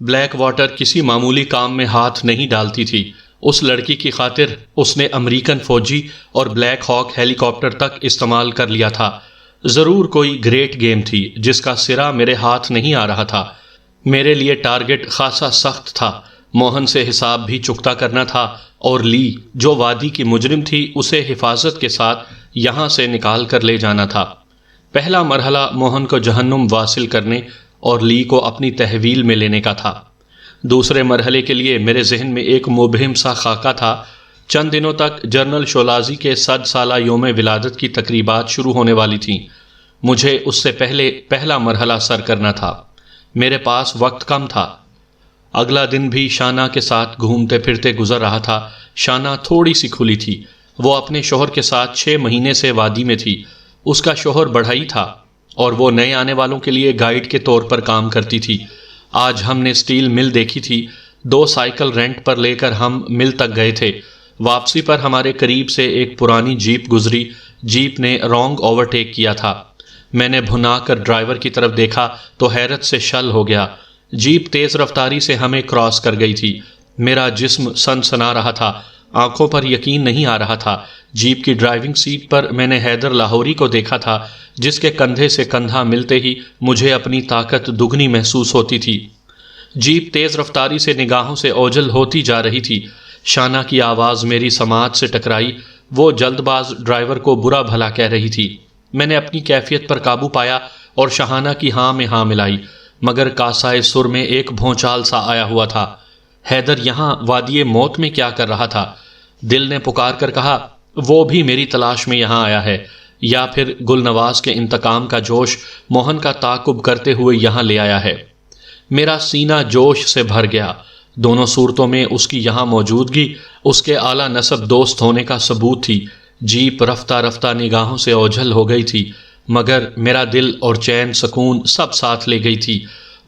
Black water کسی معمولی کام میں ہاتھ نہیں ڈالتی تھی۔ اس لڑکی کی خاطر اس نے امریکن فوجی اور بلیک ہاک ہیلی کاپٹر تک استعمال کر لیا تھا۔ ضرور کوئی گریٹ گیم تھی جس کا سرا میرے ہاتھ نہیں آ رہا تھا۔ میرے لیے ٹارگٹ خاصا سخت تھا۔ موہن سے حساب بھی چکتا کرنا تھا اور لی جو وادی کی مجرم تھی اسے حفاظت کے ساتھ یہاں سے نکال کر لے جانا تھا۔ پہلا مرحلہ موہن کو جہنم واصل کرنے اور لی کو اپنی تحویل میں لینے کا تھا۔ دوسرے مرحلے کے لیے میرے ذہن میں ایک مبہم سا خاکہ تھا۔ چند دنوں تک جنرل شولازی کے 100 سالہ یوم ولادت کی تقریبات شروع ہونے والی تھیں۔ مجھے اس سے پہلے پہلا مرحلہ سر کرنا تھا۔ میرے پاس وقت کم تھا۔ اگلا دن بھی شانہ کے ساتھ گھومتے پھرتے گزر رہا تھا۔ شانہ تھوڑی سی کھلی تھی۔ وہ اپنے شوہر کے ساتھ 6 مہینے سے وادی میں تھی۔ اس کا شوہر بڑھئی تھا اور وہ نئے آنے والوں کے لیے گائیڈ کے طور پر کام کرتی تھی۔ آج ہم نے سٹیل مل دیکھی تھی۔ 2 سائیکل رینٹ پر لے کر ہم مل تک گئے تھے۔ واپسی پر ہمارے قریب سے ایک پرانی جیپ گزری۔ جیپ نے رانگ اوورٹیک کیا تھا۔ میں نے بھنا کر ڈرائیور کی طرف دیکھا تو حیرت سے شل ہو گیا۔ جیپ تیز رفتاری سے ہمیں کراس کر گئی تھی۔ میرا جسم سنسنا رہا تھا۔ آنکھوں پر یقین نہیں آ رہا تھا۔ جیپ کی ڈرائیونگ سیٹ پر میں نے حیدر لاہوری کو دیکھا تھا جس کے کندھے سے کندھا ملتے ہی مجھے اپنی طاقت دگنی محسوس ہوتی تھی۔ جیپ تیز رفتاری سے نگاہوں سے اوجھل ہوتی جا رہی تھی۔ شانہ کی آواز میری سماعت سے ٹکرائی۔ وہ جلد باز ڈرائیور کو برا بھلا کہہ رہی تھی۔ میں نے اپنی کیفیت پر قابو پایا اور شاہانہ کی ہاں میں ہاں ملائی، مگر کاسائے سر میں ایک بھونچال سا آیا ہوا تھا۔ حیدر یہاں وادی موت میں کیا کر رہا تھا؟ دل نے پکار کر کہا، وہ بھی میری تلاش میں یہاں آیا ہے، یا پھر گل نواز کے انتقام کا جوش موہن کا تعاقب کرتے ہوئے یہاں لے آیا ہے۔ میرا سینہ جوش سے بھر گیا۔ دونوں صورتوں میں اس کی یہاں موجودگی اس کے اعلیٰ نسب دوست ہونے کا ثبوت تھی۔ جیپ رفتہ رفتہ نگاہوں سے اوجھل ہو گئی تھی، مگر میرا دل اور چین سکون سب ساتھ لے گئی تھی۔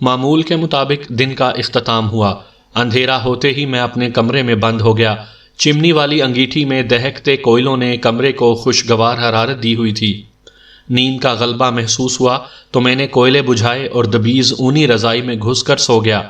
معمول کے مطابق دن کا اختتام ہوا۔ اندھیرا ہوتے ہی میں اپنے کمرے میں بند ہو گیا۔ چمنی والی انگیٹھی میں دہکتے کوئلوں نے کمرے کو خوشگوار حرارت دی ہوئی تھی۔ نیند کا غلبہ محسوس ہوا تو میں نے کوئلے بجھائے اور دبیز اونی رضائی میں گھس کر سو گیا۔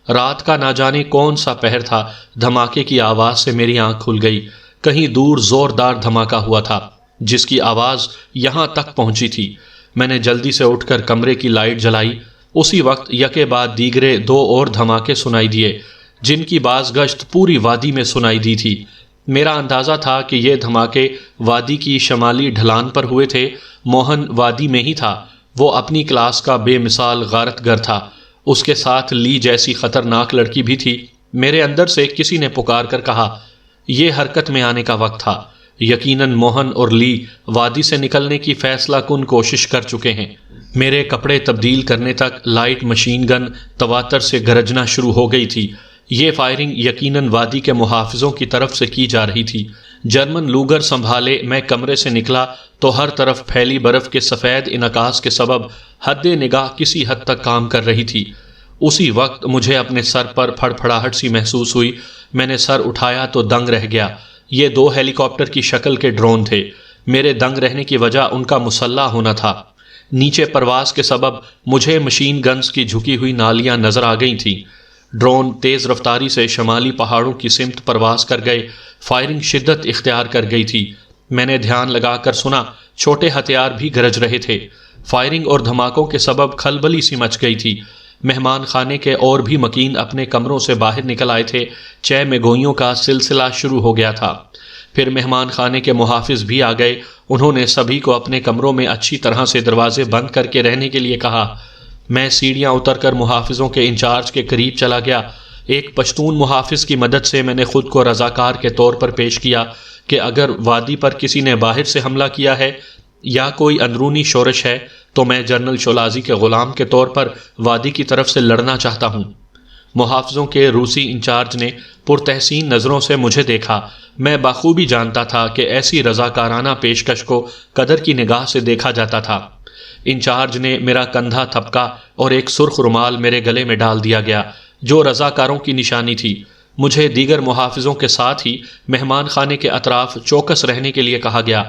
رات کا نہ جانے کون سا پہر تھا، دھماکے کی آواز سے میری آنکھ کھل گئی۔ کہیں دور زوردار دھماکہ ہوا تھا جس کی آواز یہاں تک پہنچی تھی۔ میں نے جلدی سے اٹھ کر کمرے کی لائٹ جلائی۔ اسی وقت یکے بعد دیگرے 2 اور دھماکے سنائی دیے جن کی باز گشت پوری وادی میں سنائی دی تھی۔ میرا اندازہ تھا کہ یہ دھماکے وادی کی شمالی ڈھلان پر ہوئے تھے۔ موہن وادی میں ہی تھا۔ وہ اپنی کلاس کا بے مثال غارت گر تھا۔ اس کے ساتھ لی جیسی خطرناک لڑکی بھی تھی۔ میرے اندر سے کسی نے پکار کر کہا، یہ حرکت میں آنے کا وقت تھا۔ یقیناً موہن اور لی وادی سے نکلنے کی فیصلہ کن کوشش کر چکے ہیں۔ میرے کپڑے تبدیل کرنے تک لائٹ مشین گن تواتر سے گرجنا شروع ہو گئی تھی۔ یہ فائرنگ یقیناً وادی کے محافظوں کی طرف سے کی جا رہی تھی۔ جرمن لوگر سنبھالے میں کمرے سے نکلا تو ہر طرف پھیلی برف کے سفید انعکاس کے سبب حد نگاہ کسی حد تک کام کر رہی تھی۔ اسی وقت مجھے اپنے سر پر پھڑپھڑاہٹ سی محسوس ہوئی۔ میں نے سر اٹھایا تو دنگ رہ گیا۔ یہ 2 ہیلی کاپٹر کی شکل کے ڈرون تھے۔ میرے دنگ رہنے کی وجہ ان کا مسلح ہونا تھا۔ نیچے پرواز کے سبب مجھے مشین گنز کی جھکی ہوئی نالیاں نظر آ گئی تھیں۔ ڈرون تیز رفتاری سے شمالی پہاڑوں کی سمت پرواز کر گئے۔ فائرنگ شدت اختیار کر گئی تھی۔ میں نے دھیان لگا کر سنا، چھوٹے ہتھیار بھی گرج رہے تھے۔ فائرنگ اور دھماکوں کے سبب کھلبلی سی مچ گئی تھی۔ مہمان خانے کے اور بھی مکین اپنے کمروں سے باہر نکل آئے تھے۔ چہ مگوئیوں کا سلسلہ شروع ہو گیا تھا۔ پھر مہمان خانے کے محافظ بھی آ گئے۔ انہوں نے سبھی کو اپنے کمروں میں اچھی طرح سے دروازے بند کر کے رہنے کے لیے کہا۔ میں سیڑھیاں اتر کر محافظوں کے انچارج کے قریب چلا گیا۔ ایک پشتون محافظ کی مدد سے میں نے خود کو رضاکار کے طور پر پیش کیا کہ اگر وادی پر کسی نے باہر سے حملہ کیا ہے یا کوئی اندرونی شورش ہے تو میں جنرل شولازی کے غلام کے طور پر وادی کی طرف سے لڑنا چاہتا ہوں۔ محافظوں کے روسی انچارج نے پرتحسین نظروں سے مجھے دیکھا۔ میں بخوبی جانتا تھا کہ ایسی رضاکارانہ پیشکش کو قدر کی نگاہ سے دیکھا جاتا تھا۔ انچارج نے میرا کندھا تھپکا اور ایک سرخ رومال میرے گلے میں ڈال دیا گیا جو رضاکاروں کی نشانی تھی۔ مجھے دیگر محافظوں کے ساتھ ہی مہمان خانے کے اطراف چوکس رہنے کے لیے کہا گیا۔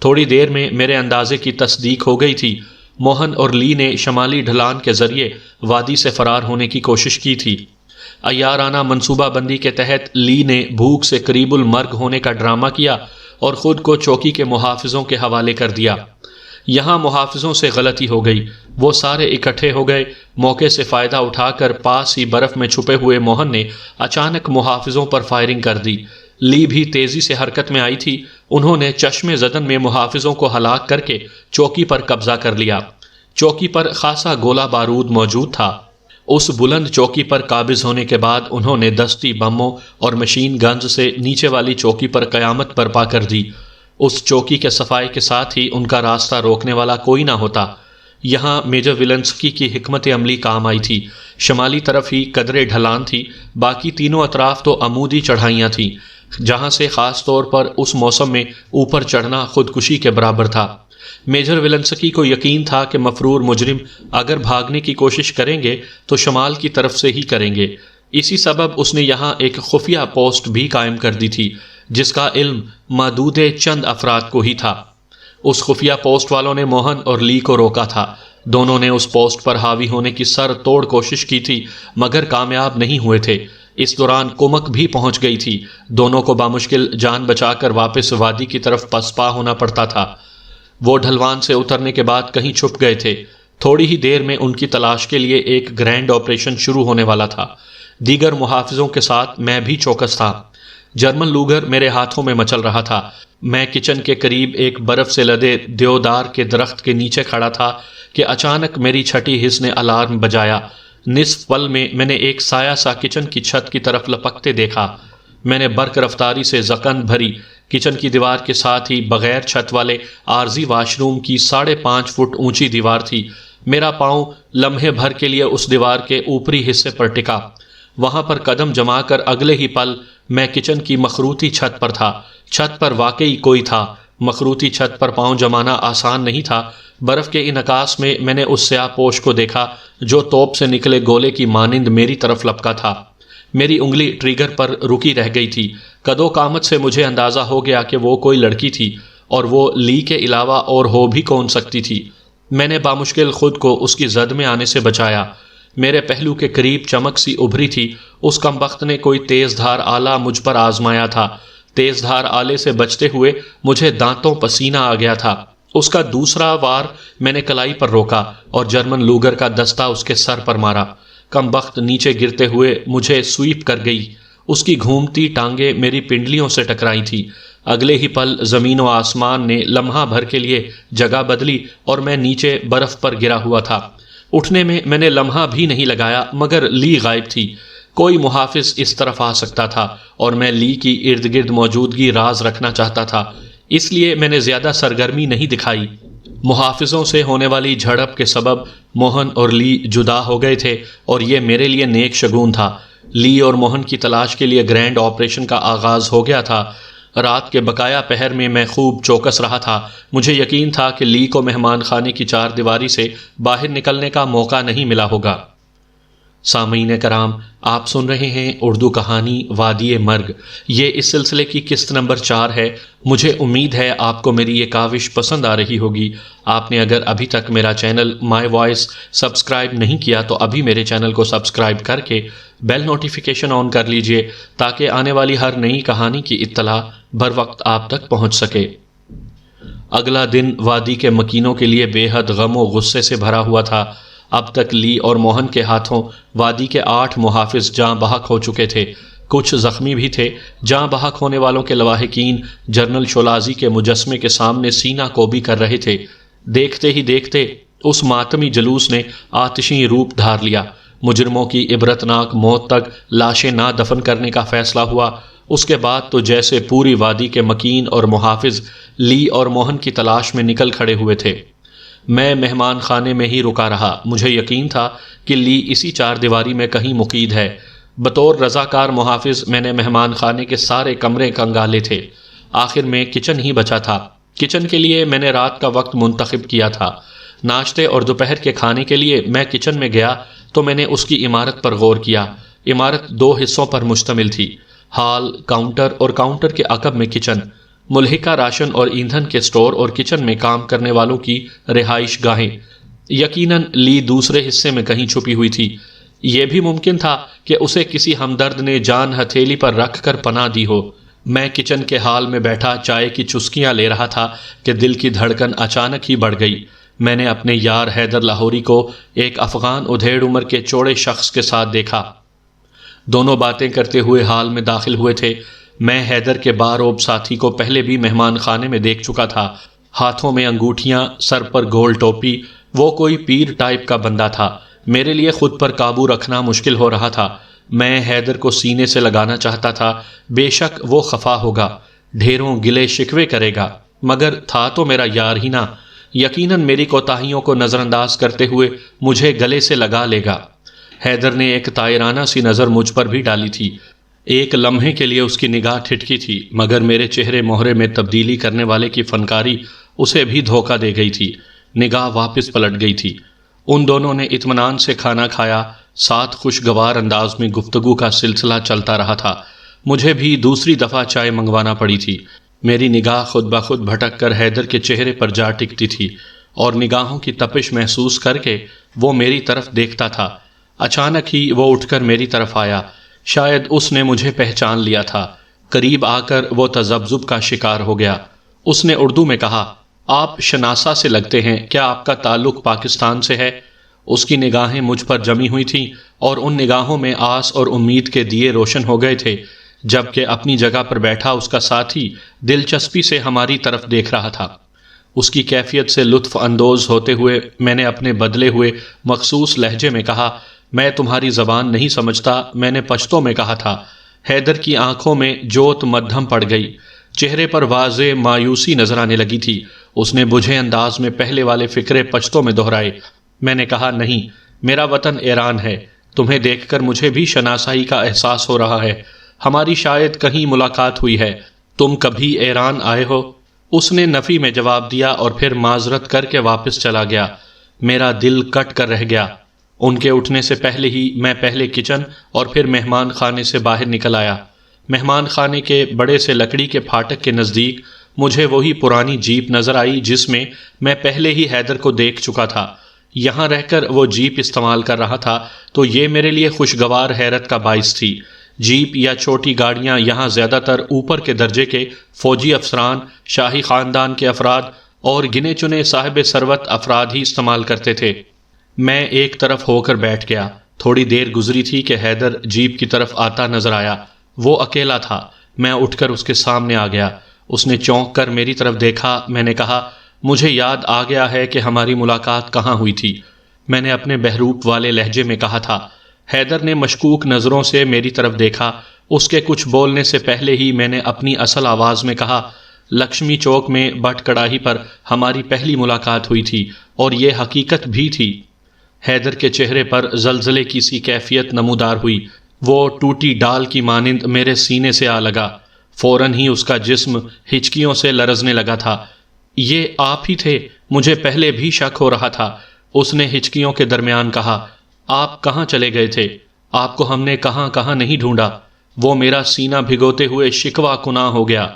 تھوڑی دیر میں میرے اندازے کی تصدیق ہو گئی تھی۔ موہن اور لی نے شمالی ڈھلان کے ذریعے وادی سے فرار ہونے کی کوشش کی تھی۔ عیارانہ منصوبہ بندی کے تحت لی نے بھوک سے قریب المرگ ہونے کا ڈرامہ کیا اور خود کو چوکی کے محافظوں کے حوالے کر دیا۔ یہاں محافظوں سے غلطی ہو گئی، وہ سارے اکٹھے ہو گئے۔ موقع سے فائدہ اٹھا کر پاس ہی برف میں چھپے ہوئے موہن نے اچانک محافظوں پر فائرنگ کر دی۔ لی بھی تیزی سے حرکت میں آئی تھی۔ انہوں نے چشم زدن میں محافظوں کو ہلاک کر کے چوکی پر قبضہ کر لیا۔ چوکی پر خاصا گولہ بارود موجود تھا۔ اس بلند چوکی پر قابض ہونے کے بعد انہوں نے دستی بموں اور مشین گنز سے نیچے والی چوکی پر قیامت برپا کر دی۔ اس چوکی کے صفائی کے ساتھ ہی ان کا راستہ روکنے والا کوئی نہ ہوتا۔ یہاں میجر ولنسکی کی حکمت عملی کام آئی تھی۔ شمالی طرف ہی قدرے ڈھلان تھی، باقی تینوں اطراف تو عمودی چڑھائیاں تھیں، جہاں سے خاص طور پر اس موسم میں اوپر چڑھنا خودکشی کے برابر تھا۔ میجر ولنسکی کو یقین تھا کہ مفرور مجرم اگر بھاگنے کی کوشش کریں گے تو شمال کی طرف سے ہی کریں گے۔ اسی سبب اس نے یہاں ایک خفیہ پوسٹ بھی قائم کر دی تھی، جس کا علم محدود چند افراد کو ہی تھا۔ اس خفیہ پوسٹ والوں نے موہن اور لی کو روکا تھا۔ دونوں نے اس پوسٹ پر حاوی ہونے کی سر توڑ کوشش کی تھی، مگر کامیاب نہیں ہوئے تھے۔ اس دوران کمک بھی پہنچ گئی تھی۔ دونوں کو بامشکل جان بچا کر واپس وادی کی طرف پسپا ہونا پڑتا تھا۔ وہ ڈھلوان سے اترنے کے بعد کہیں چھپ گئے تھے۔ تھوڑی ہی دیر میں ان کی تلاش کے لیے ایک گرینڈ آپریشن شروع ہونے والا تھا۔ دیگر محافظوں کے ساتھ میں بھی چوکس تھا۔ جرمن لوگر میرے ہاتھوں میں مچل رہا تھا۔ میں کچن کے قریب ایک برف سے لدے دیودار کے درخت کے نیچے کھڑا تھا کہ اچانک میری چھٹی حس نے الارم بجایا۔ نصف پل میں میں نے ایک سایہ سا کچن کی چھت کی طرف لپکتے دیکھا۔ میں نے برق رفتاری سے زکن بھری۔ کچن کی دیوار کے ساتھ ہی بغیر چھت والے عارضی واش روم کی 5.5 فٹ اونچی دیوار تھی۔ میرا پاؤں لمحے بھر کے لیے اس دیوار کے اوپری حصے پر ٹکا۔ وہاں پر قدم جما کر اگلے ہی پل میں کچن کی مخروطی چھت پر تھا۔ چھت پر واقعی کوئی تھا۔ مخروطی چھت پر پاؤں جمانا آسان نہیں تھا۔ برف کے انعکاس میں نے اس سیاہ پوش کو دیکھا جو توپ سے نکلے گولے کی مانند میری طرف لپکا تھا۔ میری انگلی ٹریگر پر رکی رہ گئی تھی۔ قد و قامت سے مجھے اندازہ ہو گیا کہ وہ کوئی لڑکی تھی، اور وہ لی کے علاوہ اور ہو بھی کون سکتی تھی۔ میں نے بامشکل خود کو اس کی زد میں آنے سے بچایا۔ میرے پہلو کے قریب چمک سی ابھری تھی۔ اس کمبخت نے کوئی تیز دھار آلہ مجھ پر آزمایا تھا۔ تیز دھار آلے سے بچتے ہوئے مجھے دانتوں پسینہ آ گیا تھا۔ اس کا دوسرا وار میں نے کلائی پر روکا اور جرمن لوگر کا دستہ اس کے سر پر مارا۔ کمبخت نیچے گرتے ہوئے مجھے سویپ کر گئی۔ اس کی گھومتی ٹانگیں میری پنڈلیوں سے ٹکرائی تھی۔ اگلے ہی پل زمین و آسمان نے لمحہ بھر کے لیے جگہ بدلی اور میں نیچے برف پر گرا ہوا تھا۔ اٹھنے میں نے لمحہ بھی نہیں لگایا، مگر لی غائب تھی۔ کوئی محافظ اس طرف آ سکتا تھا اور میں لی کی ارد گرد موجودگی راز رکھنا چاہتا تھا، اس لیے میں نے زیادہ سرگرمی نہیں دکھائی۔ محافظوں سے ہونے والی جھڑپ کے سبب موہن اور لی جدا ہو گئے تھے اور یہ میرے لیے نیک شگون تھا۔ لی اور موہن کی تلاش کے لیے گرینڈ آپریشن کا آغاز ہو گیا تھا۔ رات کے بقایا پہر میں خوب چوکس رہا تھا۔ مجھے یقین تھا کہ لی کو مہمان خانے کی چار دیواری سے باہر نکلنے کا موقع نہیں ملا ہوگا۔ سامعین کرام، آپ سن رہے ہیں اردو کہانی وادی مرگ۔ یہ اس سلسلے کی قسط نمبر 4 ہے۔ مجھے امید ہے آپ کو میری یہ کاوش پسند آ رہی ہوگی۔ آپ نے اگر ابھی تک میرا چینل مائی وائس سبسکرائب نہیں کیا تو ابھی میرے چینل کو سبسکرائب کر کے بیل نوٹیفیکیشن آن کر لیجئے تاکہ آنے والی ہر نئی کہانی کی اطلاع بر وقت آپ تک پہنچ سکے۔ اگلا دن وادی کے مکینوں کے لیے بے حد غم و غصے سے بھرا ہوا تھا۔ اب تک لی اور موہن کے ہاتھوں وادی کے 8 محافظ جاں بحق ہو چکے تھے۔ کچھ زخمی بھی تھے۔ جاں بحق ہونے والوں کے لواحقین جنرل شولازی کے مجسمے کے سامنے سینہ کوبی کر رہے تھے۔ دیکھتے ہی دیکھتے اس ماتمی جلوس نے آتشی روپ دھار لیا۔ مجرموں کی عبرتناک موت تک لاشیں نہ دفن کرنے کا فیصلہ ہوا۔ اس کے بعد تو جیسے پوری وادی کے مکین اور محافظ لی اور موہن کی تلاش میں نکل کھڑے ہوئے تھے۔ میں مہمان خانے میں ہی رکا رہا۔ مجھے یقین تھا کہ لی اسی چار دیواری میں کہیں مقید ہے۔ بطور رضاکار محافظ میں نے مہمان خانے کے سارے کمرے کنگالے تھے۔ آخر میں کچن ہی بچا تھا۔ کچن کے لیے میں نے رات کا وقت منتخب کیا تھا۔ ناشتے اور دوپہر کے کھانے کے لیے میں کچن میں گیا تو میں نے اس کی عمارت پر غور کیا۔ عمارت 2 حصوں پر مشتمل تھی، ہال، کاؤنٹر اور کاؤنٹر کے عقب میں کچن۔ ملحقہ راشن اور ایندھن کے سٹور اور کچن میں کام کرنے والوں کی رہائش گاہیں۔ یقیناً لی دوسرے حصے میں کہیں چھپی ہوئی تھی۔ یہ بھی ممکن تھا کہ اسے کسی ہمدرد نے جان ہتھیلی پر رکھ کر پناہ دی ہو۔ میں کچن کے ہال میں بیٹھا چائے کی چسکیاں لے رہا تھا کہ دل کی دھڑکن اچانک ہی بڑھ گئی۔ میں نے اپنے یار حیدر لاہوری کو ایک افغان ادھیڑ عمر کے چوڑے شخص کے ساتھ دیکھا۔ دونوں باتیں کرتے ہوئے ہال میں داخل ہوئے تھے۔ میں حیدر کے باروب ساتھی کو پہلے بھی مہمان خانے میں دیکھ چکا تھا۔ ہاتھوں میں انگوٹھیاں، سر پر گول ٹوپی، وہ کوئی پیر ٹائپ کا بندہ تھا۔ میرے لیے خود پر قابو رکھنا مشکل ہو رہا تھا۔ میں حیدر کو سینے سے لگانا چاہتا تھا۔ بے شک وہ خفا ہوگا، ڈھیروں گلے شکوے کرے گا، مگر تھا تو میرا یار ہی نہ۔ یقیناً میری کوتاہیوں کو نظر انداز کرتے ہوئے مجھے گلے سے لگا لے گا۔ حیدر نے ایک طائرانہ سی نظر مجھ پر بھی ڈالی تھی۔ ایک لمحے کے لیے اس کی نگاہ ٹھٹکی تھی، مگر میرے چہرے مہرے میں تبدیلی کرنے والے کی فنکاری اسے بھی دھوکہ دے گئی تھی۔ نگاہ واپس پلٹ گئی تھی۔ ان دونوں نے اطمینان سے کھانا کھایا، ساتھ خوشگوار انداز میں گفتگو کا سلسلہ چلتا رہا تھا۔ مجھے بھی دوسری دفعہ چائے منگوانا پڑی تھی۔ میری نگاہ خود بخود بھٹک کر حیدر کے چہرے پر جا ٹکتی تھی اور نگاہوں کی تپش محسوس کر کے وہ میری طرف دیکھتا تھا۔ اچانک ہی وہ اٹھ کر میری طرف آیا۔ شاید اس نے مجھے پہچان لیا تھا۔ قریب آ کر وہ تذبذب کا شکار ہو گیا۔ اس نے اردو میں کہا، آپ شناسا سے لگتے ہیں، کیا آپ کا تعلق پاکستان سے ہے؟ اس کی نگاہیں مجھ پر جمی ہوئی تھیں اور ان نگاہوں میں آس اور امید کے دیے روشن ہو گئے تھے، جبکہ اپنی جگہ پر بیٹھا اس کا ساتھی دلچسپی سے ہماری طرف دیکھ رہا تھا۔ اس کی کیفیت سے لطف اندوز ہوتے ہوئے میں نے اپنے بدلے ہوئے مخصوص لہجے میں کہا، میں تمہاری زبان نہیں سمجھتا، میں نے پشتو میں کہا تھا۔ حیدر کی آنکھوں میں جوت مدھم پڑ گئی، چہرے پر واضح مایوسی نظر آنے لگی تھی۔ اس نے بجھے انداز میں پہلے والے فکرے پشتو میں دہرائے۔ میں نے کہا، نہیں، میرا وطن ایران ہے۔ تمہیں دیکھ کر مجھے بھی شناسائی کا احساس ہو رہا ہے۔ ہماری شاید کہیں ملاقات ہوئی ہے۔ تم کبھی ایران آئے ہو؟ اس نے نفی میں جواب دیا اور پھر معذرت کر کے واپس چلا گیا۔ میرا دل کٹ کر رہ گیا۔ ان کے اٹھنے سے پہلے ہی میں پہلے کچن اور پھر مہمان خانے سے باہر نکل آیا۔ مہمان خانے کے بڑے سے لکڑی کے پھاٹک کے نزدیک مجھے وہی پرانی جیپ نظر آئی جس میں میں پہلے ہی حیدر کو دیکھ چکا تھا۔ یہاں رہ کر وہ جیپ استعمال کر رہا تھا تو یہ میرے لیے خوشگوار حیرت کا باعث تھی۔ جیپ یا چھوٹی گاڑیاں یہاں زیادہ تر اوپر کے درجے کے فوجی افسران، شاہی خاندان کے افراد اور گنے چنے صاحب ثروت افراد ہی استعمال کرتے تھے۔ میں ایک طرف ہو کر بیٹھ گیا۔ تھوڑی دیر گزری تھی کہ حیدر جیپ کی طرف آتا نظر آیا۔ وہ اکیلا تھا۔ میں اٹھ کر اس کے سامنے آ گیا۔ اس نے چونک کر میری طرف دیکھا۔ میں نے کہا، مجھے یاد آ گیا ہے کہ ہماری ملاقات کہاں ہوئی تھی۔ میں نے اپنے بہروپ والے لہجے میں کہا تھا۔ حیدر نے مشکوک نظروں سے میری طرف دیکھا۔ اس کے کچھ بولنے سے پہلے ہی میں نے اپنی اصل آواز میں کہا، لکشمی چوک میں بٹ کڑاہی پر ہماری پہلی ملاقات ہوئی تھی اور یہ حقیقت بھی تھی۔ حیدر کے چہرے پر زلزلے کی سی کیفیت نمودار ہوئی۔ وہ ٹوٹی ڈال کی مانند میرے سینے سے آ لگا۔ فوراً ہی اس کا جسم ہچکیوں سے لرزنے لگا تھا۔ یہ آپ ہی تھے، مجھے پہلے بھی شک ہو رہا تھا۔ اس نے ہچکیوں کے درمیان کہا، آپ کہاں چلے گئے تھے؟ آپ کو ہم نے کہاں کہاں نہیں ڈھونڈا۔ وہ میرا سینہ بھگوتے ہوئے شکوہ کناں ہو گیا۔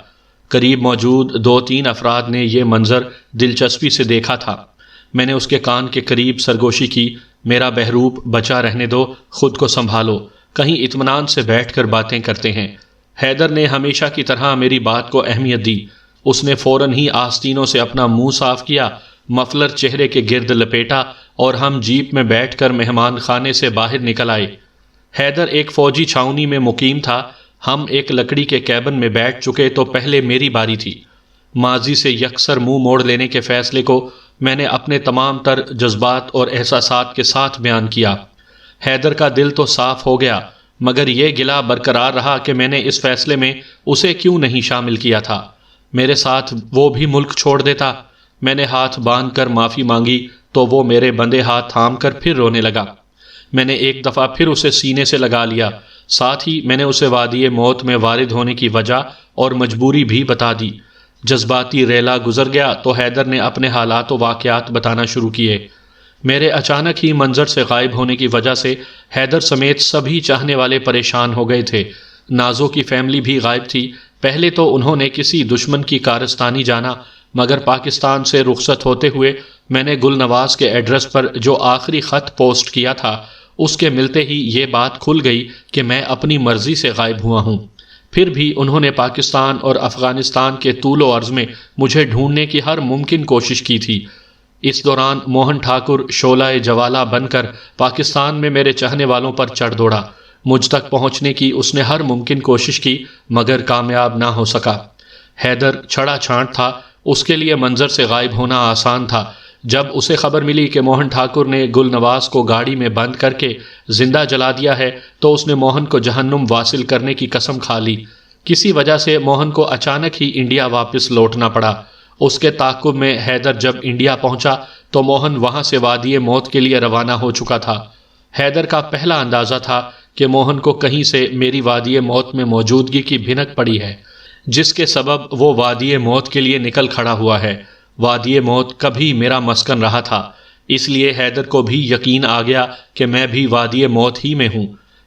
قریب موجود 2-3 افراد نے یہ منظر دلچسپی سے دیکھا تھا۔ میں نے اس کے کان کے قریب سرگوشی کی، میرا بہروپ بچا رہنے دو، خود کو سنبھالو، کہیں اطمینان سے بیٹھ کر باتیں کرتے ہیں۔ حیدر نے ہمیشہ کی طرح میری بات کو اہمیت دی۔ اس نے فوراً ہی آستینوں سے اپنا منہ صاف کیا، مفلر چہرے کے گرد لپیٹا اور ہم جیپ میں بیٹھ کر مہمان خانے سے باہر نکل آئے۔ حیدر ایک فوجی چھاؤنی میں مقیم تھا۔ ہم ایک لکڑی کے کیبن میں بیٹھ چکے تو پہلے میری باری تھی۔ ماضی سے یکسر منہ موڑ لینے کے فیصلے کو میں نے اپنے تمام تر جذبات اور احساسات کے ساتھ بیان کیا۔ حیدر کا دل تو صاف ہو گیا، مگر یہ گلہ برقرار رہا کہ میں نے اس فیصلے میں اسے کیوں نہیں شامل کیا تھا۔ میرے ساتھ وہ بھی ملک چھوڑ دیتا۔ میں نے ہاتھ باندھ کر معافی مانگی تو وہ میرے بندے ہاتھ تھام کر پھر رونے لگا۔ میں نے ایک دفعہ پھر اسے سینے سے لگا لیا۔ ساتھ ہی میں نے اسے وادی موت میں وارد ہونے کی وجہ اور مجبوری بھی بتا دی۔ جذباتی ریلا گزر گیا تو حیدر نے اپنے حالات و واقعات بتانا شروع کیے۔ میرے اچانک ہی منظر سے غائب ہونے کی وجہ سے حیدر سمیت سبھی چاہنے والے پریشان ہو گئے تھے۔ نازو کی فیملی بھی غائب تھی۔ پہلے تو انہوں نے کسی دشمن کی کارستانی جانا، مگر پاکستان سے رخصت ہوتے ہوئے میں نے گل نواز کے ایڈریس پر جو آخری خط پوسٹ کیا تھا اس کے ملتے ہی یہ بات کھل گئی کہ میں اپنی مرضی سے غائب ہوا ہوں۔ پھر بھی انہوں نے پاکستان اور افغانستان کے طول و عرض میں مجھے ڈھونڈنے کی ہر ممکن کوشش کی تھی۔ اس دوران موہن ٹھاکر شعلہ جوالہ بن کر پاکستان میں میرے چاہنے والوں پر چڑھ دوڑا۔ مجھ تک پہنچنے کی اس نے ہر ممکن کوشش کی مگر کامیاب نہ ہو سکا۔ حیدر چھڑا چھانٹ تھا، اس کے لیے منظر سے غائب ہونا آسان تھا۔ جب اسے خبر ملی کہ موہن ٹھاکر نے گل نواز کو گاڑی میں بند کر کے زندہ جلا دیا ہے تو اس نے موہن کو جہنم واصل کرنے کی قسم کھا لی۔ کسی وجہ سے موہن کو اچانک ہی انڈیا واپس لوٹنا پڑا۔ اس کے تعاقب میں حیدر جب انڈیا پہنچا تو موہن وہاں سے وادی موت کے لیے روانہ ہو چکا تھا۔ حیدر کا پہلا اندازہ تھا کہ موہن کو کہیں سے میری وادی موت میں موجودگی کی بھنک پڑی ہے، جس کے سبب وہ وادی موت کے لیے نکل کھڑا ہوا ہے۔ وادی موت کبھی میرا مسکن رہا تھا، اس لیے حیدر کو بھی یقین آ گیا کہ میں بھی وادی موت ہی میں ہوں۔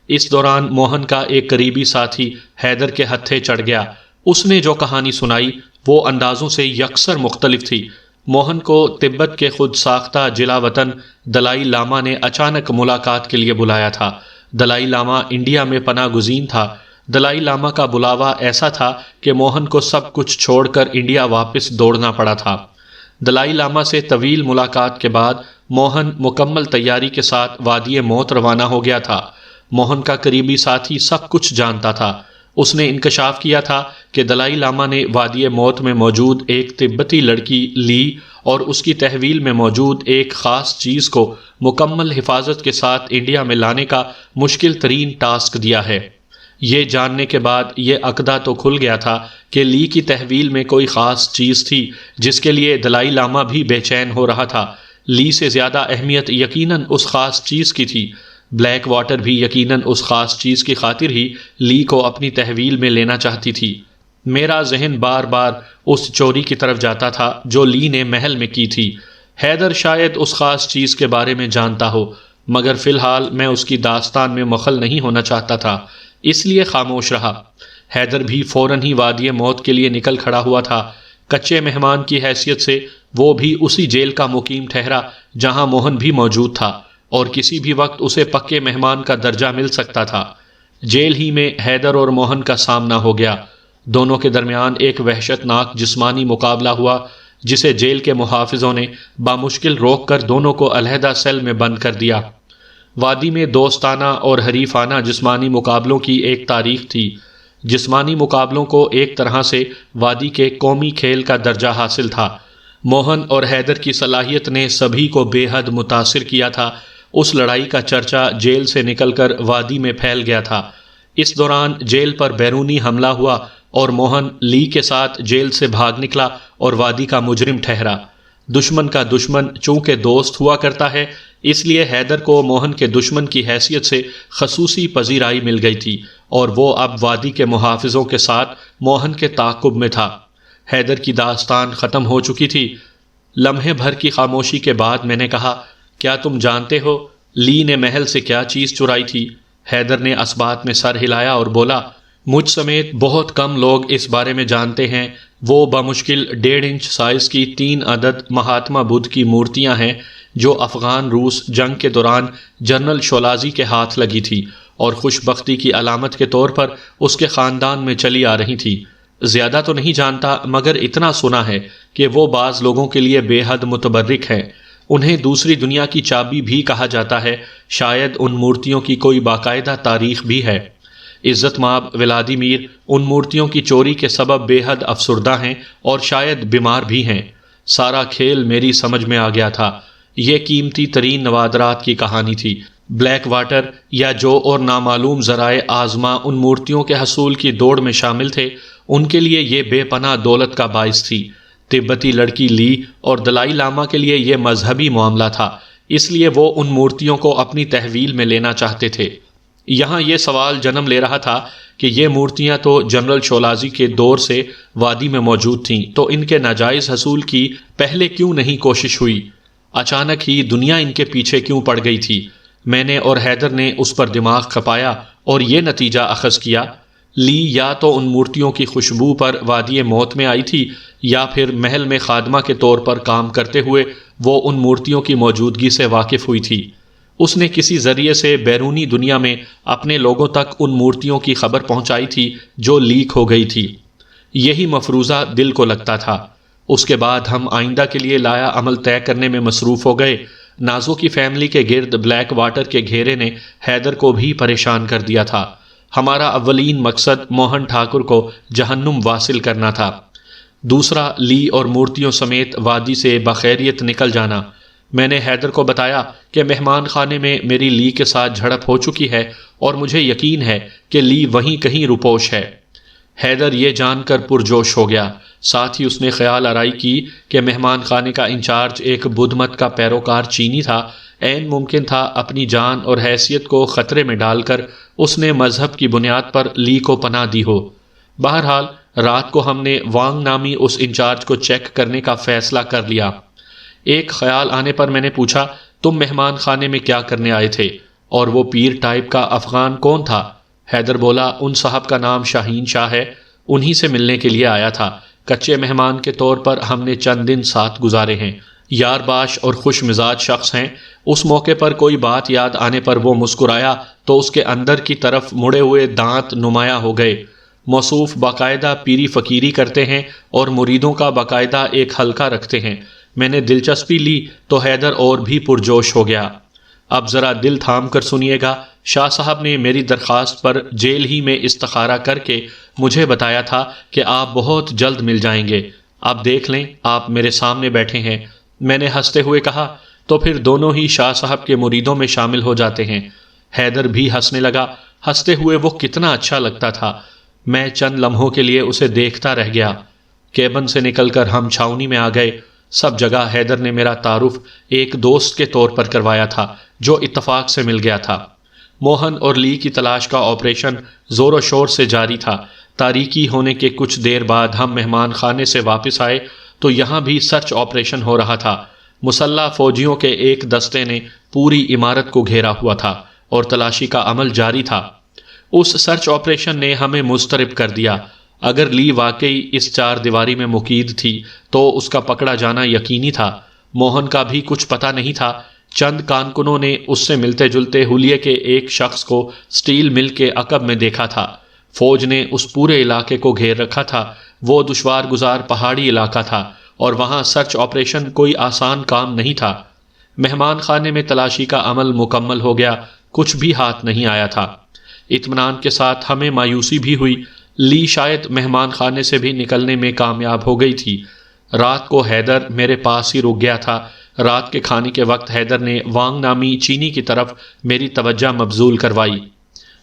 اس دوران موہن کا ایک قریبی ساتھی حیدر کے ہتھے چڑھ گیا۔ اس نے جو کہانی سنائی وہ اندازوں سے یکسر مختلف تھی۔ موہن کو تبت کے خود ساختہ جلا وطن دلائی لاما نے اچانک ملاقات کے لیے بلایا تھا۔ دلائی لاما انڈیا میں پناہ گزین تھا۔ دلائی لاما کا بلاوا ایسا تھا کہ موہن کو سب کچھ چھوڑ کر انڈیا واپس دوڑنا پڑا تھا۔ دلائی لاما سے طویل ملاقات کے بعد موہن مکمل تیاری کے ساتھ وادی موت روانہ ہو گیا تھا۔ موہن کا قریبی ساتھی سب کچھ جانتا تھا۔ اس نے انکشاف کیا تھا کہ دلائی لاما نے وادی موت میں موجود ایک تبتی لڑکی لی اور اس کی تحویل میں موجود ایک خاص چیز کو مکمل حفاظت کے ساتھ انڈیا میں لانے کا مشکل ترین ٹاسک دیا ہے۔ یہ جاننے کے بعد یہ عقدہ تو کھل گیا تھا کہ لی کی تحویل میں کوئی خاص چیز تھی جس کے لیے دلائی لاما بھی بے چین ہو رہا تھا۔ لی سے زیادہ اہمیت یقیناً اس خاص چیز کی تھی۔ بلیک واٹر بھی یقیناً اس خاص چیز کی خاطر ہی لی کو اپنی تحویل میں لینا چاہتی تھی۔ میرا ذہن بار بار اس چوری کی طرف جاتا تھا جو لی نے محل میں کی تھی۔ حیدر شاید اس خاص چیز کے بارے میں جانتا ہو، مگر فی الحال میں اس کی داستان میں مخل نہیں ہونا چاہتا تھا، اس لیے خاموش رہا۔ حیدر بھی فوراً ہی وادی موت کے لیے نکل کھڑا ہوا تھا۔ کچے مہمان کی حیثیت سے وہ بھی اسی جیل کا مقیم ٹھہرا جہاں موہن بھی موجود تھا، اور کسی بھی وقت اسے پکے مہمان کا درجہ مل سکتا تھا۔ جیل ہی میں حیدر اور موہن کا سامنا ہو گیا۔ دونوں کے درمیان ایک وحشت ناک جسمانی مقابلہ ہوا جسے جیل کے محافظوں نے بامشکل روک کر دونوں کو علیحدہ سیل میں بند کر دیا۔ وادی میں دوستانہ اور حریفانہ جسمانی مقابلوں کی ایک تاریخ تھی۔ جسمانی مقابلوں کو ایک طرح سے وادی کے قومی کھیل کا درجہ حاصل تھا۔ موہن اور حیدر کی صلاحیت نے سبھی کو بے حد متاثر کیا تھا۔ اس لڑائی کا چرچا جیل سے نکل کر وادی میں پھیل گیا تھا۔ اس دوران جیل پر بیرونی حملہ ہوا اور موہن لی کے ساتھ جیل سے بھاگ نکلا اور وادی کا مجرم ٹھہرا۔ دشمن کا دشمن چونکہ دوست ہوا کرتا ہے، اس لیے حیدر کو موہن کے دشمن کی حیثیت سے خصوصی پذیرائی مل گئی تھی اور وہ اب وادی کے محافظوں کے ساتھ موہن کے تعاقب میں تھا۔ حیدر کی داستان ختم ہو چکی تھی۔ لمحے بھر کی خاموشی کے بعد میں نے کہا، کیا تم جانتے ہو لی نے محل سے کیا چیز چرائی تھی؟ حیدر نے اسبات میں سر ہلایا اور بولا، مجھ سمیت بہت کم لوگ اس بارے میں جانتے ہیں۔ وہ بمشکل 1.5 انچ سائز کی 3 عدد مہاتما بدھ کی مورتیاں ہیں جو افغان روس جنگ کے دوران جنرل شولازی کے ہاتھ لگی تھی اور خوش بختی کی علامت کے طور پر اس کے خاندان میں چلی آ رہی تھی۔ زیادہ تو نہیں جانتا مگر اتنا سنا ہے کہ وہ بعض لوگوں کے لیے بے حد متبرک ہیں۔ انہیں دوسری دنیا کی چابی بھی کہا جاتا ہے۔ شاید ان مورتیوں کی کوئی باقاعدہ تاریخ بھی ہے۔ عزت مآب ولادیمیر ان مورتیوں کی چوری کے سبب بے حد افسردہ ہیں اور شاید بیمار بھی ہیں۔ سارا کھیل میری سمجھ میں آ گیا تھا۔ یہ قیمتی ترین نوادرات کی کہانی تھی۔ بلیک واٹر یا جو اور نامعلوم ذرائع آزما ان مورتیوں کے حصول کی دوڑ میں شامل تھے، ان کے لیے یہ بے پناہ دولت کا باعث تھی۔ تبتی لڑکی لی اور دلائی لاما کے لیے یہ مذہبی معاملہ تھا، اس لیے وہ ان مورتیوں کو اپنی تحویل میں لینا چاہتے تھے۔ یہاں یہ سوال جنم لے رہا تھا کہ یہ مورتیاں تو جنرل شولازی کے دور سے وادی میں موجود تھیں، تو ان کے ناجائز حصول کی پہلے کیوں نہیں کوشش ہوئی؟ اچانک ہی دنیا ان کے پیچھے کیوں پڑ گئی تھی؟ میں نے اور حیدر نے اس پر دماغ کھپایا اور یہ نتیجہ اخذ کیا، لی یا تو ان مورتیوں کی خوشبو پر وادی موت میں آئی تھی یا پھر محل میں خادمہ کے طور پر کام کرتے ہوئے وہ ان مورتیوں کی موجودگی سے واقف ہوئی تھی۔ اس نے کسی ذریعے سے بیرونی دنیا میں اپنے لوگوں تک ان مورتیوں کی خبر پہنچائی تھی جو لیک ہو گئی تھی۔ یہی مفروضہ دل کو لگتا تھا۔ اس کے بعد ہم آئندہ کے لیے لایا عمل طے کرنے میں مصروف ہو گئے۔ نازو کی فیملی کے گرد بلیک واٹر کے گھیرے نے حیدر کو بھی پریشان کر دیا تھا۔ ہمارا اولین مقصد موہن ٹھاکر کو جہنم واصل کرنا تھا، دوسرا لی اور مورتیوں سمیت وادی سے بخیریت نکل جانا۔ میں نے حیدر کو بتایا کہ مہمان خانے میں میری لی کے ساتھ جھڑپ ہو چکی ہے اور مجھے یقین ہے کہ لی وہیں کہیں روپوش ہے۔ حیدر یہ جان کر پرجوش ہو گیا، ساتھ ہی اس نے خیال آرائی کی کہ مہمان خانے کا انچارج ایک بدھ مت کا پیروکار چینی تھا۔ عین ممکن تھا اپنی جان اور حیثیت کو خطرے میں ڈال کر اس نے مذہب کی بنیاد پر لی کو پناہ دی ہو۔ بہرحال رات کو ہم نے وانگ نامی اس انچارج کو چیک کرنے کا فیصلہ کر لیا۔ ایک خیال آنے پر میں نے پوچھا، تم مہمان خانے میں کیا کرنے آئے تھے؟ اور وہ پیر ٹائپ کا افغان کون تھا؟ حیدر بولا، ان صاحب کا نام شاہین شاہ ہے، انہی سے ملنے کے لیے آیا تھا۔ کچے مہمان کے طور پر ہم نے چند دن ساتھ گزارے ہیں، یار باش اور خوش مزاج شخص ہیں۔ اس موقع پر کوئی بات یاد آنے پر وہ مسکرایا تو اس کے اندر کی طرف مڑے ہوئے دانت نمایاں ہو گئے۔ موصوف باقاعدہ پیری فقیری کرتے ہیں اور مریدوں کا باقاعدہ ایک حلقہ رکھتے ہیں۔ میں نے دلچسپی لی تو حیدر اور بھی پرجوش ہو گیا۔ اب ذرا دل تھام کر سنیے گا، شاہ صاحب نے میری درخواست پر جیل ہی میں استخارہ کر کے مجھے بتایا تھا کہ آپ بہت جلد مل جائیں گے۔ اب دیکھ لیں، آپ میرے سامنے بیٹھے ہیں۔ میں نے ہنستے ہوئے کہا، تو پھر دونوں ہی شاہ صاحب کے مریدوں میں شامل ہو جاتے ہیں۔ حیدر بھی ہنسنے لگا۔ ہنستے ہوئے وہ کتنا اچھا لگتا تھا۔ میں چند لمحوں کے لیے اسے دیکھتا رہ گیا۔ کیبن سے نکل کر ہم چھاؤنی میں آ گئے۔ سب جگہ حیدر نے میرا تعارف ایک دوست کے طور پر کروایا تھا جو اتفاق سے مل گیا تھا۔ موہن اور لی کی تلاش کا آپریشن زور و شور سے جاری تھا۔ تاریکی ہونے کے کچھ دیر بعد ہم مہمان خانے سے واپس آئے تو یہاں بھی سرچ آپریشن ہو رہا تھا۔ مسلح فوجیوں کے ایک دستے نے پوری عمارت کو گھیرا ہوا تھا اور تلاشی کا عمل جاری تھا۔ اس سرچ آپریشن نے ہمیں مضطرب کر دیا۔ اگر لی واقعی اس چار دیواری میں مقید تھی تو اس کا پکڑا جانا یقینی تھا۔ موہن کا بھی کچھ پتہ نہیں تھا۔ چند کارکنوں نے اس سے ملتے جلتے حلیے کے ایک شخص کو سٹیل مل کے عقب میں دیکھا تھا۔ فوج نے اس پورے علاقے کو گھیر رکھا تھا۔ وہ دشوار گزار پہاڑی علاقہ تھا اور وہاں سرچ آپریشن کوئی آسان کام نہیں تھا۔ مہمان خانے میں تلاشی کا عمل مکمل ہو گیا، کچھ بھی ہاتھ نہیں آیا تھا۔ اطمینان کے ساتھ ہمیں مایوسی بھی ہوئی، لی شاید مہمان خانے سے بھی نکلنے میں کامیاب ہو گئی تھی۔ رات کو حیدر میرے پاس ہی رک گیا تھا۔ رات کے کھانے کے وقت حیدر نے وانگ نامی چینی کی طرف میری توجہ مبذول کروائی۔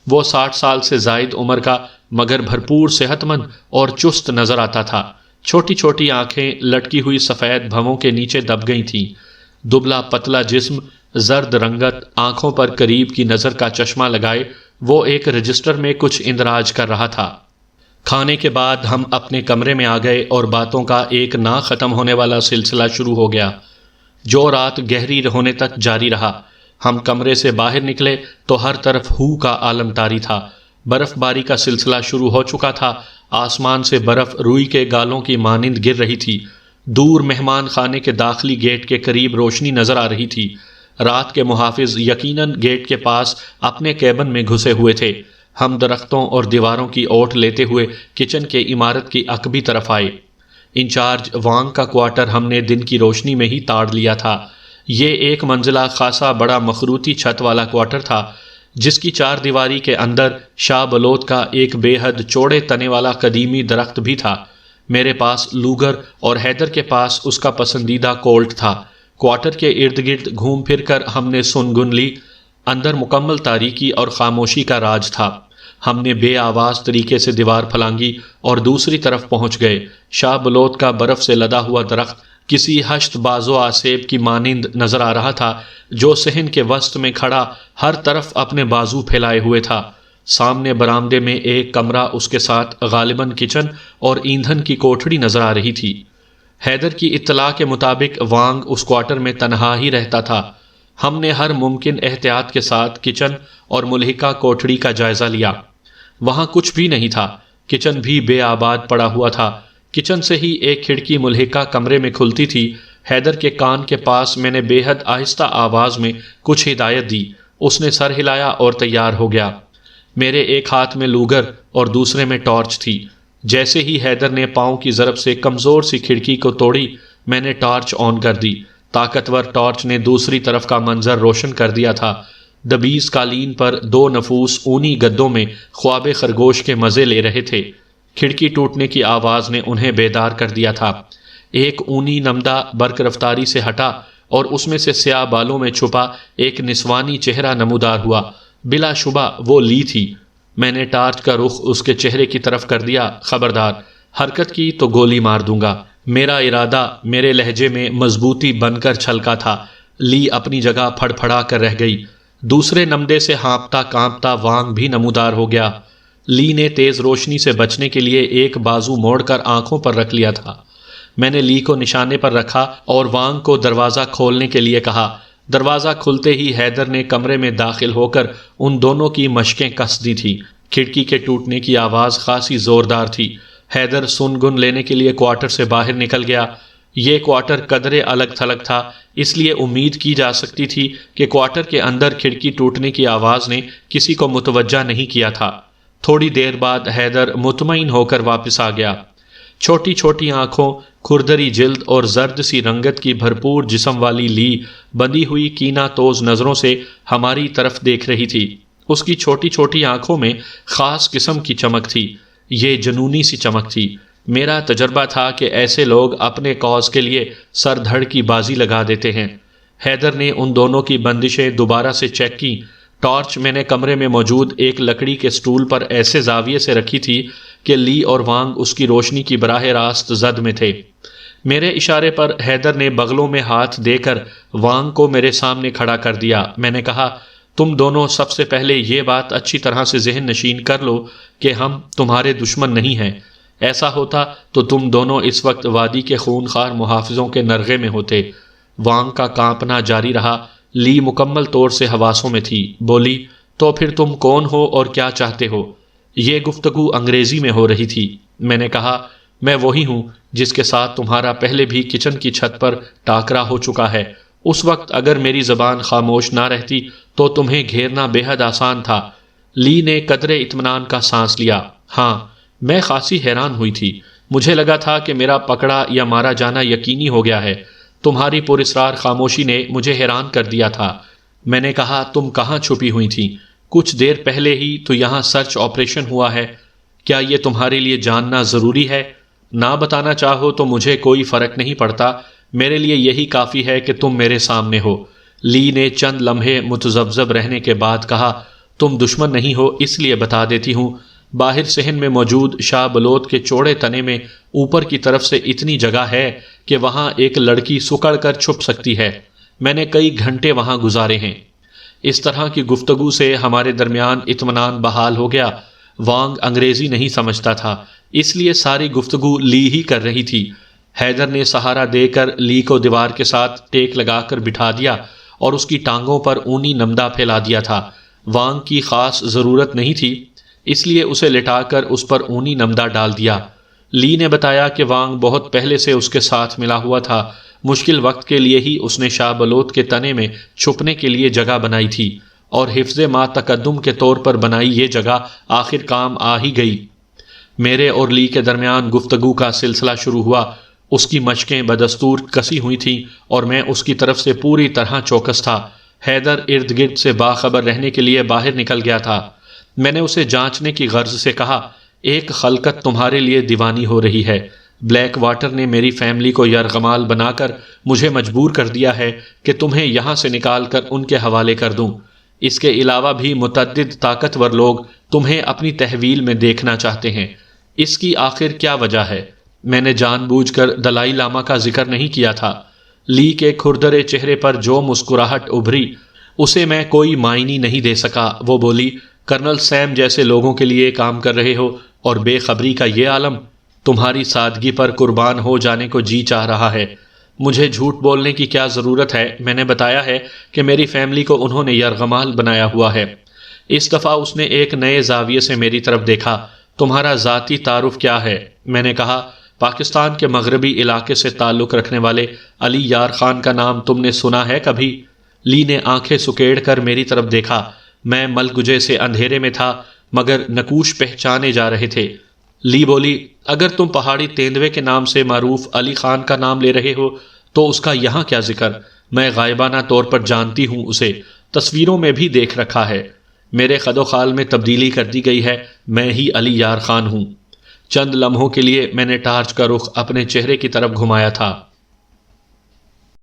وہ 60 سال سے زائد عمر کا مگر بھرپور صحت مند اور چست نظر آتا تھا۔ چھوٹی چھوٹی آنکھیں لٹکی ہوئی سفید بھووں کے نیچے دب گئی تھیں۔ دبلا پتلا جسم، زرد رنگت، آنکھوں پر قریب کی نظر کا چشمہ لگائے وہ ایک رجسٹر میں کچھ اندراج کر رہا تھا۔ کھانے کے بعد ہم اپنے کمرے میں آ گئے اور باتوں کا ایک نہ ختم ہونے والا سلسلہ شروع ہو گیا جو رات گہری ہونے تک جاری رہا۔ ہم کمرے سے باہر نکلے تو ہر طرف ہو کا عالم طاری تھا۔ برف باری کا سلسلہ شروع ہو چکا تھا۔ آسمان سے برف روئی کے گالوں کی مانند گر رہی تھی۔ دور مہمان خانے کے داخلی گیٹ کے قریب روشنی نظر آ رہی تھی۔ رات کے محافظ یقیناً گیٹ کے پاس اپنے کیبن میں گھسے ہوئے تھے۔ ہم درختوں اور دیواروں کی اوٹ لیتے ہوئے کچن کے عمارت کی عقبی طرف آئے۔ انچارج وانگ کا کوارٹر ہم نے دن کی روشنی میں ہی تاڑ لیا تھا۔ یہ ایک منزلہ خاصا بڑا مخروطی چھت والا کوارٹر تھا جس کی چار دیواری کے اندر شاہ بلوت کا ایک بے حد چوڑے تنے والا قدیمی درخت بھی تھا۔ میرے پاس لوگر اور حیدر کے پاس اس کا پسندیدہ کولٹ تھا۔ کوارٹر کے ارد گرد گھوم پھر کر ہم نے سن گن لی۔ اندر مکمل تاریکی اور خاموشی کا راج تھا۔ ہم نے بے آواز طریقے سے دیوار پھلانگی اور دوسری طرف پہنچ گئے۔ شاہ بلوت کا برف سے لدا ہوا درخت کسی ہشت بازو آسیب کی مانند نظر آ رہا تھا جو صحن کے وسط میں کھڑا ہر طرف اپنے بازو پھیلائے ہوئے تھا۔ سامنے برآمدے میں ایک کمرہ، اس کے ساتھ غالباً کچن اور ایندھن کی کوٹھڑی نظر آ رہی تھی۔ حیدر کی اطلاع کے مطابق وانگ اس کوارٹر میں تنہا ہی رہتا تھا۔ ہم نے ہر ممکن احتیاط کے ساتھ کچن اور ملحقہ کوٹھڑی کا جائزہ لیا۔ وہاں کچھ بھی نہیں تھا۔ کچن بھی بے آباد پڑا ہوا تھا۔ کچن سے ہی ایک کھڑکی ملحقہ کمرے میں کھلتی تھی۔ حیدر کے کان کے پاس میں نے بے حد آہستہ آواز میں کچھ ہدایت دی۔ اس نے سر ہلایا اور تیار ہو گیا۔ میرے ایک ہاتھ میں لوگر اور دوسرے میں ٹارچ تھی۔ جیسے ہی حیدر نے پاؤں کی ضرب سے کمزور سی کھڑکی کو توڑی، میں نے ٹارچ آن کر دی۔ طاقتور ٹارچ نے دوسری طرف کا منظر روشن کر دیا تھا۔ دبیز قالین پر دو نفوس اونی گدوں میں خواب خرگوش کے مزے لے رہے تھے۔ کھڑکی ٹوٹنے کی آواز نے انہیں بیدار کر دیا تھا۔ ایک اونی نمدہ برق رفتاری سے ہٹا اور اس میں سے سیاہ بالوں میں چھپا ایک نسوانی چہرہ نمودار ہوا۔ بلا شبہ وہ لی تھی۔ میں نے ٹارچ کا رخ اس کے چہرے کی طرف کر دیا۔ خبردار حرکت کی تو گولی مار دوں گا۔ میرا ارادہ میرے لہجے میں مضبوطی بن کر چھلکا تھا۔ لی اپنی جگہ پھڑ پھڑا کر رہ گئی۔ دوسرے نمدے سے ہانپتا کانپتا وانگ بھی نمودار ہو گیا۔ لی نے تیز روشنی سے بچنے کے لیے ایک بازو موڑ کر آنکھوں پر رکھ لیا تھا۔ میں نے لی کو نشانے پر رکھا اور وانگ کو دروازہ کھولنے کے لیے کہا۔ دروازہ کھلتے ہی حیدر نے کمرے میں داخل ہو کر ان دونوں کی مشقیں کس دی تھی۔ کھڑکی کے ٹوٹنے کی آواز خاصی زوردار تھی۔ حیدر سن گن لینے کے لیے کوارٹر سے باہر نکل گیا۔ یہ کوارٹر قدرے الگ تھلگ تھا، اس لیے امید کی جا سکتی تھی کہ کوارٹر کے اندر کھڑکی ٹوٹنے کی آواز نے کسی کو متوجہ نہیں کیا تھا۔ تھوڑی دیر بعد حیدر مطمئن ہو کر واپس آ گیا۔ چھوٹی چھوٹی آنکھوں، کھردری جلد اور زرد سی رنگت کی بھرپور جسم والی لی بندی ہوئی کینہ توز نظروں سے ہماری طرف دیکھ رہی تھی۔ اس کی چھوٹی چھوٹی آنکھوں میں خاص قسم کی چمک تھی۔ یہ جنونی سی چمک تھی۔ میرا تجربہ تھا کہ ایسے لوگ اپنے کاز کے لیے سر دھڑ کی بازی لگا دیتے ہیں۔ حیدر نے ان دونوں کی بندشیں دوبارہ سے چیک کی۔ ٹارچ میں نے کمرے میں موجود ایک لکڑی کے سٹول پر ایسے زاویے سے رکھی تھی کہ لی اور وانگ اس کی روشنی کی براہ راست زد میں تھے۔ میرے اشارے پر حیدر نے بغلوں میں ہاتھ دے کر وانگ کو میرے سامنے کھڑا کر دیا۔ میں نے کہا، تم دونوں سب سے پہلے یہ بات اچھی طرح سے ذہن نشین کر لو کہ ہم تمہارے دشمن نہیں ہیں۔ ایسا ہوتا تو تم دونوں اس وقت وادی کے خونخوار محافظوں کے نرغے میں ہوتے۔ وانگ کا کانپنا جاری رہا۔ لی مکمل طور سے حواسوں میں تھی۔ بولی، تو پھر تم کون ہو اور کیا چاہتے ہو؟ یہ گفتگو انگریزی میں ہو رہی تھی۔ میں نے کہا، میں وہی ہوں جس کے ساتھ تمہارا پہلے بھی کچن کی چھت پر ٹاکرا ہو چکا ہے۔ اس وقت اگر میری زبان خاموش نہ رہتی تو تمہیں گھیرنا بے حد آسان تھا۔ لی نے قدرے اطمینان کا سانس لیا۔ ہاں، میں خاصی حیران ہوئی تھی۔ مجھے لگا تھا کہ میرا پکڑا یا مارا جانا یقینی ہو گیا ہے۔ تمہاری پراسرار خاموشی نے مجھے حیران کر دیا تھا۔ میں نے کہا، تم کہاں چھپی ہوئی تھی؟ کچھ دیر پہلے ہی تو یہاں سرچ آپریشن ہوا ہے۔ کیا یہ تمہارے لیے جاننا ضروری ہے؟ نہ بتانا چاہو تو مجھے کوئی فرق نہیں پڑتا۔ میرے لیے یہی کافی ہے کہ تم میرے سامنے ہو۔ لی نے چند لمحے متذبذب رہنے کے بعد کہا، تم دشمن نہیں ہو اس لیے بتا دیتی ہوں۔ باہر صحن میں موجود شاہ بلوت کے چوڑے تنے میں اوپر کی طرف سے اتنی جگہ ہے کہ وہاں ایک لڑکی سکڑ کر چھپ سکتی ہے۔ میں نے کئی گھنٹے وہاں گزارے ہیں۔ اس طرح کی گفتگو سے ہمارے درمیان اطمینان بحال ہو گیا۔ وانگ انگریزی نہیں سمجھتا تھا، اس لیے ساری گفتگو لی ہی کر رہی تھی۔ حیدر نے سہارا دے کر لی کو دیوار کے ساتھ ٹیک لگا کر بٹھا دیا اور اس کی ٹانگوں پر اونی نمدہ پھیلا دیا تھا۔ وانگ کی خاص ضرورت نہیں تھی، اس لیے اسے لٹا کر اس پر اونی نمدہ ڈال دیا۔ لی نے بتایا کہ وانگ بہت پہلے سے اس کے ساتھ ملا ہوا تھا۔ مشکل وقت کے لیے ہی اس نے شاہ بلوت کے تنے میں چھپنے کے لیے جگہ بنائی تھی، اور حفظ ما تقدم کے طور پر بنائی یہ جگہ آخر کام آ ہی گئی۔ میرے اور لی کے درمیان گفتگو کا سلسلہ شروع ہوا۔ اس کی مشقیں بدستور کسی ہوئی تھیں اور میں اس کی طرف سے پوری طرح چوکس تھا۔ حیدر ارد گرد سے باخبر رہنے کے لیے باہر نکل گیا تھا۔ میں نے اسے جانچنے کی غرض سے کہا، ایک خلقت تمہارے لیے دیوانی ہو رہی ہے۔ بلیک واٹر نے میری فیملی کو یرغمال بنا کر مجھے مجبور کر دیا ہے کہ تمہیں یہاں سے نکال کر ان کے حوالے کر دوں۔ اس کے علاوہ بھی متعدد طاقتور لوگ تمہیں اپنی تحویل میں دیکھنا چاہتے ہیں۔ اس کی آخر کیا وجہ ہے؟ میں نے جان بوجھ کر دلائی لاما کا ذکر نہیں کیا تھا۔ لی کے کھردرے چہرے پر جو مسکراہٹ ابھری اسے میں کوئی معنی نہیں دے سکا۔ وہ بولی، کرنل سیم جیسے لوگوں کے لیے کام کر رہے ہو اور بے خبری کا یہ عالم تمہاری سادگی پر قربان ہو جانے کو جی چاہ رہا ہے۔ مجھے جھوٹ بولنے کی کیا ضرورت ہے؟ میں نے بتایا ہے کہ میری فیملی کو انہوں نے یرغمال بنایا ہوا ہے۔ اس دفعہ اس نے ایک نئے زاویے سے میری طرف دیکھا۔ تمہارا ذاتی تعارف کیا ہے؟ میں نے کہا، پاکستان کے مغربی علاقے سے تعلق رکھنے والے علی یار خان کا نام تم نے سنا ہے کبھی؟ لی نے آنکھیں سکیڑ کر میری طرف دیکھا۔ میں ملگجے سے اندھیرے میں تھا مگر نقوش پہچانے جا رہے تھے۔ لی بولی، اگر تم پہاڑی تیندوے کے نام سے معروف علی خان کا نام لے رہے ہو تو اس کا یہاں کیا ذکر؟ میں غائبانہ طور پر جانتی ہوں اسے، تصویروں میں بھی دیکھ رکھا ہے۔ میرے خد و خال میں تبدیلی کر دی گئی ہے، میں ہی علی یار خان ہوں۔ چند لمحوں کے لیے میں نے ٹارچ کا رخ اپنے چہرے کی طرف گھمایا تھا۔